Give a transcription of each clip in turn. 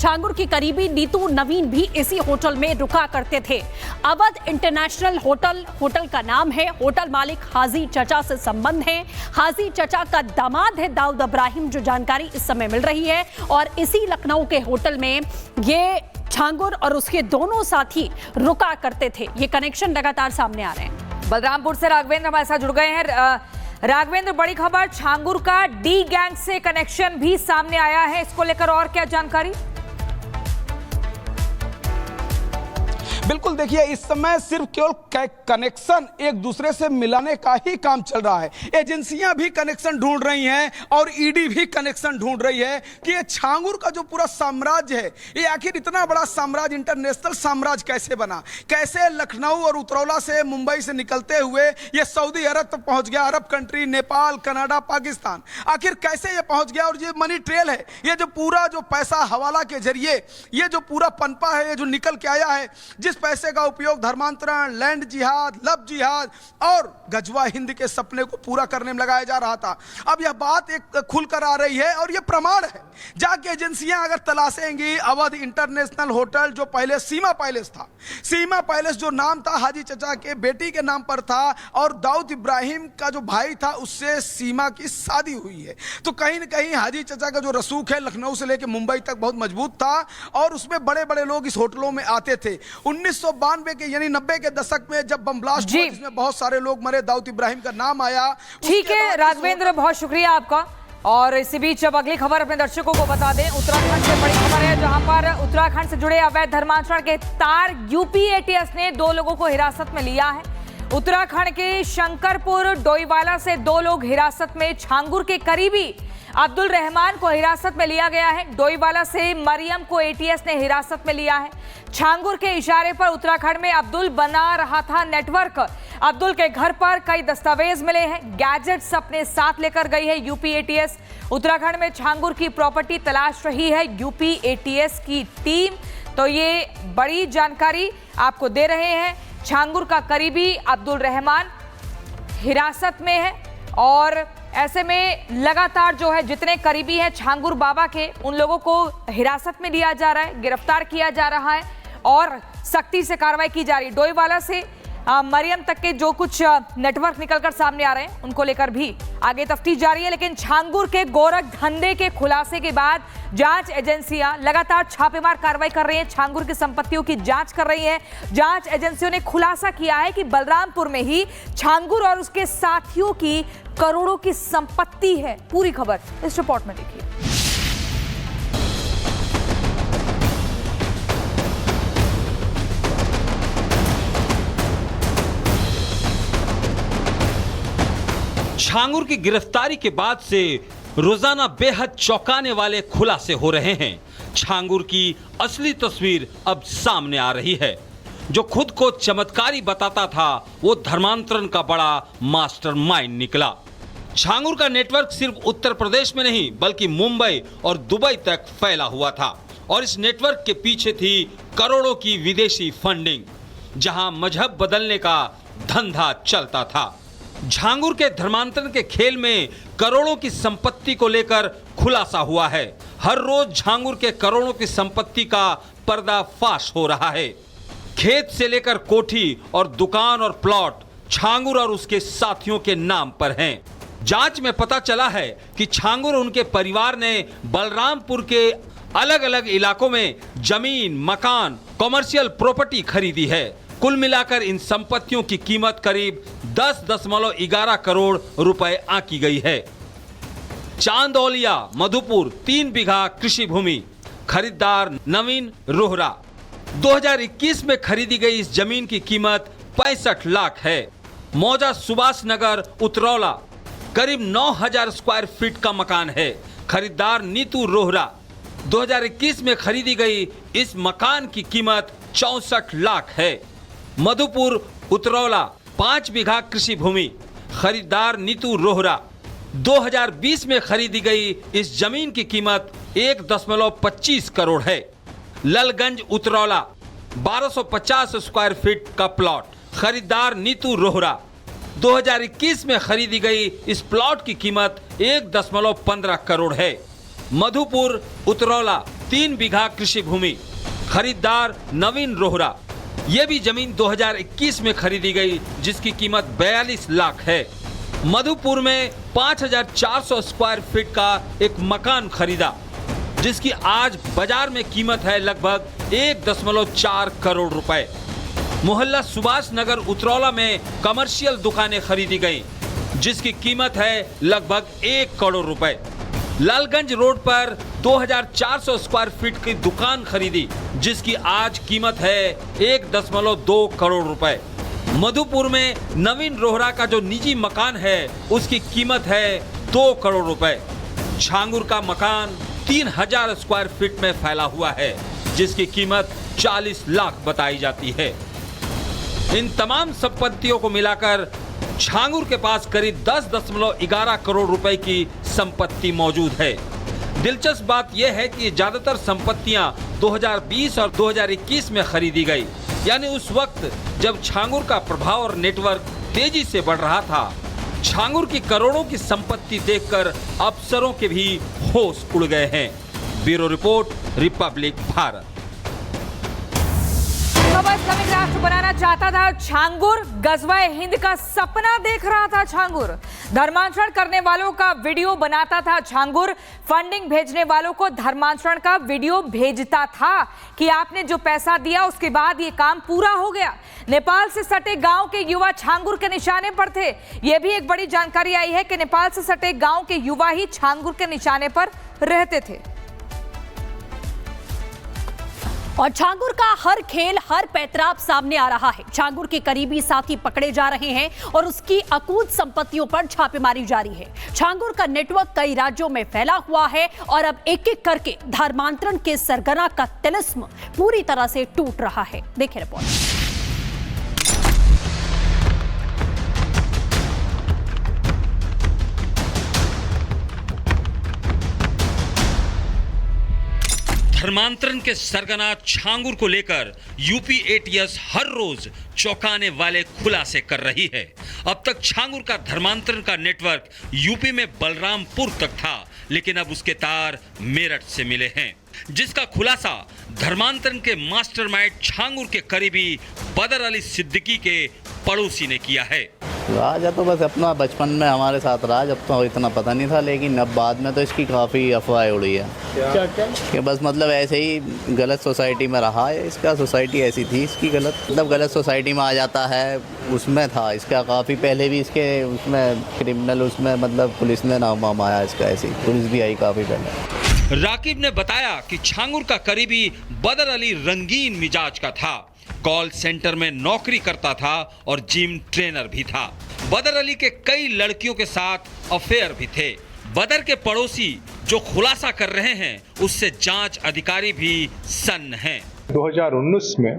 छांगुर की करीबी नीतू नवीन भी इसी होटल में रुका करते थे। अवध इंटरनेशनल होटल का नाम है। होटल मालिक हाजी चचा से संबंध है। हाजी चचा का दामाद है दाऊद इब्राहिम, जो जानकारी इस समय मिल रही है। और इसी लखनऊ के होटल में ये छांगुर और उसके दोनों साथी रुका करते थे। ये कनेक्शन लगातार सामने आ रहे हैं। बलरामपुर से राघवेंद्र हमारे साथ जुड़ गए हैं। राघवेंद्र, बड़ी खबर, छांगुर का डी गैंग से कनेक्शन भी सामने आया है। इसको लेकर और क्या जानकारी? बिल्कुल, देखिए इस समय सिर्फ केवल कनेक्शन एक दूसरे से मिलाने का ही काम चल रहा है। एजेंसियां भी कनेक्शन ढूंढ रही हैं और ईडी भी कनेक्शन ढूंढ रही है कि ये छांगुर का जो पूरा साम्राज्य है, ये आखिर इतना बड़ा साम्राज्य, इंटरनेशनल साम्राज्य कैसे बना, कैसे लखनऊ और उतरौला से, मुंबई से निकलते हुए ये सऊदी अरब तक पहुंच गया, Arab country, Nepal, Canada, Pakistan, आखिर कैसे ये पहुंच गया। और ये मनी ट्रेल है, ये जो पूरा जो पैसा हवाला के जरिए ये जो पूरा पनपा है, ये जो निकल के आया है, जिस पैसे का उपयोग धर्मांतरण, लैंड जिहाद, लव जिहाद और गजवा हिंद के सपने को पूरा करने में लगाया जा रहा था। अब यह बात एक खुलकर आ रही है और यह प्रमाण है। जाके एजेंसियां अगर तलाशेंगी, अवध इंटरनेशनल होटल जो पहले सीमा पैलेस था, सीमा पैलेस जो नाम था हाजी चचा के बेटी के नाम पर था और दाऊद इब्राहिम का जो भाई था उससे सीमा की शादी हुई है, तो कहीं ना कहीं हाजी चचा का जो रसूख है लखनऊ से लेकर मुंबई तक बहुत मजबूत था और उसमें बड़े बड़े लोग इस होटलों में आते थे। 1992 के यानी 90 के दशक में जब बम ब्लास्ट हुआ जिसमें बहुत सारे लोग मरे, दाऊद इब्राहिम का नाम आया। ठीक है राघवेंद्र, बहुत शुक्रिया आपका। और इसी बीच अब अगली खबर अपने दर्शकों को बता दें। उत्तराखंड से बड़ी खबर है, जहां पर उत्तराखंड से जुड़े अवैध धर्मांतरण के तार यूपी एटीएस ने 2 लोगों को हिरासत में लिया है। उत्तराखंड के शंकरपुर डोईवाला से 2 लोग हिरासत में। छांगुर के करीबी अब्दुल रहमान को हिरासत में लिया गया है। डोईवाला से मरियम को एटीएस ने हिरासत में लिया है। छांगुर के इशारे पर उत्तराखंड में अब्दुल बना रहा था नेटवर्क। अब्दुल के घर पर कई दस्तावेज मिले हैं, गैजेट्स अपने साथ लेकर गई है यूपी एटीएस। उत्तराखंड में छांगुर की प्रॉपर्टी तलाश रही है यूपी एटीएस की टीम। तो ये बड़ी जानकारी आपको दे रहे हैं। छांगुर का करीबी अब्दुल रहमान हिरासत में है और ऐसे में लगातार जो है जितने करीबी हैं छांगुर बाबा के, उन लोगों को हिरासत में लिया जा रहा है, गिरफ्तार किया जा रहा है और सख्ती से कार्रवाई की जा रही है। डोईवाला से मरियम तक के जो कुछ नेटवर्क निकलकर सामने आ रहे हैं उनको लेकर भी आगे तफ्तीश जारी है। लेकिन छांगुर के गोरख धंधे के खुलासे के बाद जांच एजेंसियां लगातार छापेमार कार्रवाई कर रही हैं, छांगुर की संपत्तियों की जांच कर रही हैं। जांच एजेंसियों ने खुलासा किया है कि बलरामपुर में ही छांगुर और उसके साथियों की करोड़ों की संपत्ति है। पूरी खबर इस रिपोर्ट में देखिए। छांगुर की गिरफ्तारी के बाद से रोजाना बेहद चौंकाने वाले खुलासे हो रहे हैं। छांगुर की असली तस्वीर अब सामने आ रही है। जो खुद को चमत्कारी बताता था वो धर्मांतरण का बड़ा मास्टरमाइंड निकला। छांगुर का नेटवर्क सिर्फ उत्तर प्रदेश में नहीं बल्कि मुंबई और दुबई तक फैला हुआ था और इस नेटवर्क के पीछे थी करोड़ों की विदेशी फंडिंग, जहां मजहब बदलने का धंधा चलता था। छांगुर के धर्मांतरण के खेल में करोड़ों की संपत्ति को लेकर खुलासा हुआ है। हर रोज छांगुर के करोड़ों की संपत्ति का पर्दाफाश हो रहा है। खेत से लेकर कोठी और दुकान और प्लॉट छांगुर और उसके साथियों के नाम पर हैं। जांच में पता चला है कि छांगुर और उनके परिवार ने बलरामपुर के अलग अलग इलाकों में जमीन, मकान, कॉमर्शियल प्रॉपर्टी खरीदी है। कुल मिलाकर इन संपत्तियों की कीमत करीब 10.11 करोड़ रुपए आंकी गई है। चांदौलिया, मधुपुर 3 बीघा कृषि भूमि, खरीदार नवीन रोहरा। 2021 में खरीदी गई इस जमीन की कीमत 65 लाख है। मौजा सुभाष नगर उतरौला करीब 9000 स्क्वायर फीट का मकान है। खरीदार नीतू रोहरा। 2021 में खरीदी गई इस मकान की कीमत 64 लाख है। मधुपुर उतरौला 5 बीघा कृषि भूमि, खरीदार नीतू रोहरा। 2020 में खरीदी गई इस जमीन की कीमत 1.25 करोड़ है। ललगंज उतरौला 1250 स्क्वायर फीट का प्लॉट, खरीदार नीतू रोहरा। 2021 में खरीदी गई इस प्लॉट की कीमत 1.15 करोड़ है। मधुपुर उतरौला 3 बीघा कृषि भूमि। खरीदार नवीन रोहरा। ये भी जमीन 2021 में खरीदी गई, जिसकी कीमत 42 लाख है। मधुपुर में 5400 स्क्वायर फीट का एक मकान खरीदा, जिसकी आज बाजार में कीमत है लगभग 1.4 करोड़ रुपए। मोहल्ला सुभाष नगर उतरौला में कमर्शियल दुकानें खरीदी गई, जिसकी कीमत है लगभग 1 करोड़ रुपए। लालगंज रोड पर 2400 स्क्वायर फीट की दुकान खरीदी, जिसकी आज कीमत है 1.2 करोड़ रुपए। मधुपुर में नवीन रोहरा का जो निजी मकान है, उसकी कीमत है 2 करोड़ रुपए। छांगुर का मकान 3000 स्क्वायर फीट में फैला हुआ है, जिसकी कीमत 40 लाख बताई जाती है। इन तमाम संपत्तियों को मिलाकर छांगुर के पास करीब 10.11 करोड़ रुपए की संपत्ति मौजूद है। दिलचस्प बात यह है कि ज्यादातर संपत्तियां 2020 और 2021 में खरीदी गई, यानी उस वक्त जब छांगुर का प्रभाव और नेटवर्क तेजी से बढ़ रहा था। छांगुर की करोड़ों की संपत्ति देखकर अफसरों के भी होश उड़ गए हैं। Bureau report, Republic Bharat. Islamic राष्ट्र बनाना चाहता था छांगुर, गजवाए हिंद का सपना देख रहा था छांगुर। धर्मांतरण करने वालों का वीडियो बनाता था छांगुर, फंडिंग भेजने वालों को धर्मांतरण का वीडियो भेजता था कि आपने जो पैसा दिया उसके बाद ये काम पूरा हो गया। नेपाल से सटे गांव के युवा छांगुर के निशाने पर थे। यह भी एक बड़ी जानकारी आई है कि नेपाल से सटे गांव के युवा ही छांगुर के निशाने पर रहते थे। और छांगुर का हर खेल, हर पैतराब सामने आ रहा है। छांगुर के करीबी साथी पकड़े जा रहे हैं और उसकी अकूत संपत्तियों पर छापेमारी जारी है। छांगुर का नेटवर्क कई राज्यों में फैला हुआ है और अब एक एक करके धर्मांतरण के सरगना का तिलिस्म पूरी तरह से टूट रहा है। देखिए रिपोर्ट। धर्मांतरण के सरगना छांगुर को लेकर यूपी एटीएस हर रोज चौंकाने वाले खुलासे कर रही है। अब तक छांगुर का धर्मांतरण का नेटवर्क यूपी में बलरामपुर तक था, लेकिन अब उसके तार मेरठ से मिले हैं, जिसका खुलासा धर्मांतरण के मास्टरमाइंड छांगुर के करीबी बदर अली सिद्दीकी के पड़ोसी ने किया है। राजा तो बस अपना बचपन में हमारे साथ रहा, जब तो इतना पता नहीं था, लेकिन अब बाद में तो इसकी काफ़ी अफवाह उड़ी है। क्या कि बस मतलब ऐसे ही गलत सोसाइटी में रहा है। इसका सोसाइटी ऐसी थी इसकी गलत, मतलब गलत सोसाइटी में आ जाता है, उसमें था इसका काफ़ी पहले भी इसके उसमें क्रिमिनल उसमें मतलब पुलिस ने नाम वाम आया इसका, ऐसी पुलिस भी आई काफ़ी पहले। राकिब ने बताया कि छांगुर का करीबी बदर अली रंगीन मिजाज का था, कॉल सेंटर में नौकरी करता था और जिम ट्रेनर भी था। बदर अली के कई लड़कियों के साथ अफेयर भी थे। बदर के पड़ोसी जो खुलासा कर रहे हैं, उससे जांच अधिकारी भी सन्न हैं। 2019 में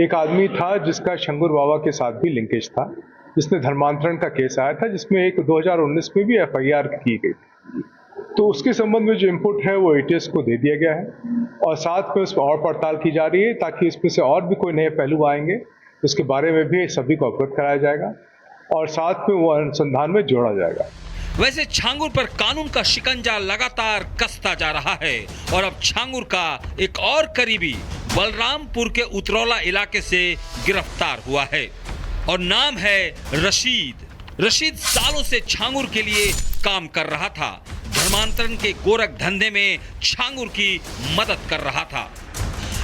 एक आदमी था जिसका छांगुर बाबा के साथ भी लिंकेज था, जिसने धर्मांतरण का केस आया था, जिसमें एक 2019 में भी FIR की गई। तो उसके संबंध में जो इनपुट है वो एटीएस को दे दिया गया है और साथ में उस पर और पड़ताल की जा रही है, ताकि इसमें से और भी कोई नए पहलू आएंगे उसके बारे में भी सभी को अवगत कराया जाएगा और साथ में वो अनुसंधान में जोड़ा जाएगा। वैसे छांगुर पर कानून का शिकंजा लगातार कसता जा रहा है और अब छांगुर का एक और करीबी बलरामपुर के उतरौला इलाके से गिरफ्तार हुआ है और नाम है रशीद। रशीद सालों से छांगुर के लिए काम कर रहा था, धर्मांतरण के गोरख धंधे में छांगुर की मदद कर रहा था।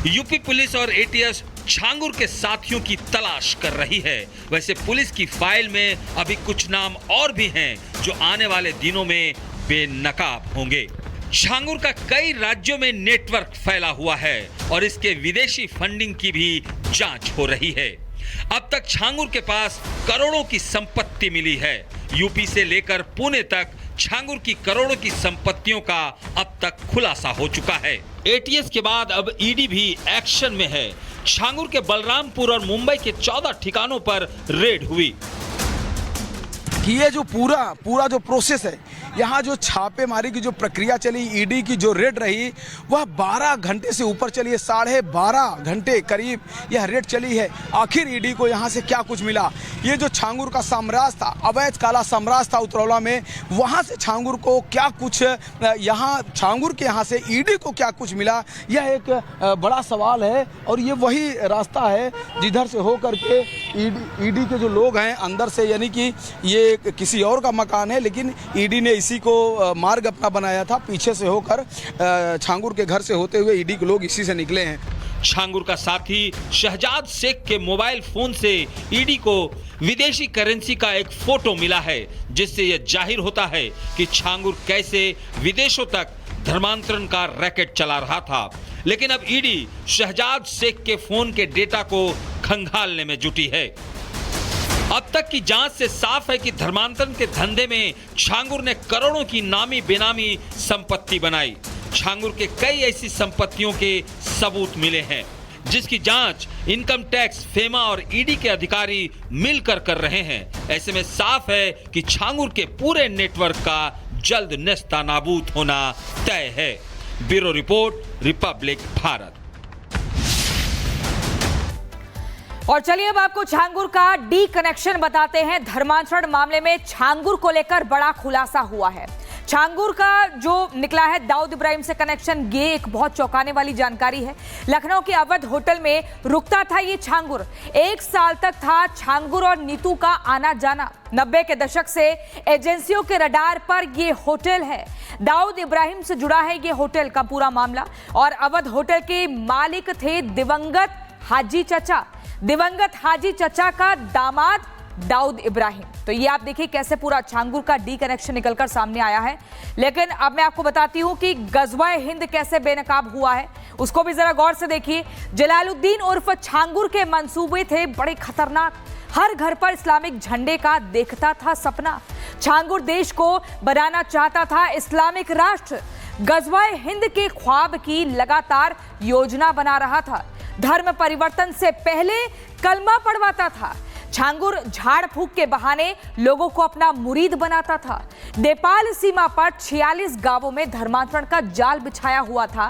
यूपी पुलिस और एटीएस छांगुर के साथियों की तलाश कर रही है। वैसे पुलिस की फाइल में अभी कुछ नाम और भी हैं जो आने वाले दिनों में बेनकाब होंगे। छांगुर का कई राज्यों में नेटवर्क फैला हुआ है और इसके विदेशी फंडिंग की भी जांच हो रही है। अब तक छांगुर के पास करोड़ों की संपत्ति मिली है। यूपी से लेकर पुणे तक छांगुर की करोड़ों की संपत्तियों का अब तक खुलासा हो चुका है। एटीएस के बाद अब ईडी भी एक्शन में है। छांगुर के बलरामपुर और मुंबई के 14 ठिकानों पर रेड हुई। कि ये जो पूरा जो प्रोसेस है, यहाँ जो छापेमारी की जो प्रक्रिया चली, ईडी की जो रेड रही, वह 12 घंटे से ऊपर चली है। 12.5 घंटे करीब यह रेड चली है। आखिर ईडी को यहाँ से क्या कुछ मिला? ये जो छांगुर का साम्राज्य था, अवैध काला साम्राज्य था उतरौला में, वहाँ से छांगुर को क्या कुछ, यहाँ छांगुर के यहाँ से ईडी को क्या कुछ मिला, यह एक बड़ा सवाल है। और ये वही रास्ता है जिधर से होकर के ईडी के जो लोग हैं अंदर से, यानी कि ये किसी और का मकान है, लेकिन ईडी ने इसी को मार्ग अपना बनाया था। पीछे से होकर छांगुर के घर से होते हुए ईडी के लोग इसी से निकले हैं। छांगुर का साथी शहजाद शेख के मोबाइल फोन से ईडी को विदेशी करेंसी का एक फोटो मिला है, जिससे यह जाहिर होता है कि छांगुर कैसे विदेशों तक धर्मांतरण का रैकेट चला रहा था। लेकिन अब ईडी शहजाद शेख के फोन के डेटा को खंगालने में जुटी है। अब तक की जांच से साफ है कि धर्मांतरण के धंधे में छांगुर ने करोड़ों की नामी बेनामी संपत्ति बनाई। छांगुर के कई ऐसी संपत्तियों के सबूत मिले हैं, जिसकी जांच इनकम टैक्स, फेमा और ईडी के अधिकारी मिलकर कर रहे हैं। ऐसे में साफ है कि छांगुर के पूरे नेटवर्क का जल्द नेस्तनाबूद होना तय है। Bureau report, Republic Bharat. और चलिए अब आपको छांगुर का डी कनेक्शन बताते हैं। धर्मांतरण मामले में छांगुर को लेकर बड़ा खुलासा हुआ है। छांगुर का जो निकला है दाऊद इब्राहिम से कनेक्शन, ये एक बहुत चौंकाने वाली जानकारी है। लखनऊ के अवध होटल में रुकता था ये छांगुर। 1 साल तक था छांगुर और नीतू का आना जाना। 90 के दशक से एजेंसियों के रडार पर ये होटल है। दाऊद इब्राहिम से जुड़ा है ये होटल का पूरा मामला। और अवध होटल के मालिक थे दिवंगत हाजी चचा। दिवंगत हाजी चचा का दामाद दाऊद इब्राहिम। तो ये आप देखिए कैसे पूरा छांगुर का डी कनेक्शन निकलकर सामने आया है। लेकिन अब मैं आपको बताती हूं कि गजवा हिंद कैसे बेनकाब हुआ है, उसको भी जरा गौर से देखिए। जलालुद्दीन उर्फ छांगुर के मंसूबे थे बड़े खतरनाक। हर घर पर इस्लामिक झंडे का देखता था सपना। छांगुर देश को बनाना चाहता था इस्लामिक राष्ट्र। गजवा हिंद के ख्वाब की लगातार योजना बना रहा था। धर्म परिवर्तन से पहले कलमा पढ़वाता था। छांगुर झाड़ फूक के बहाने लोगों को अपना मुरीद बनाता था। नेपाल सीमा पर 46 गांवों में धर्मांतरण का जाल बिछाया हुआ था।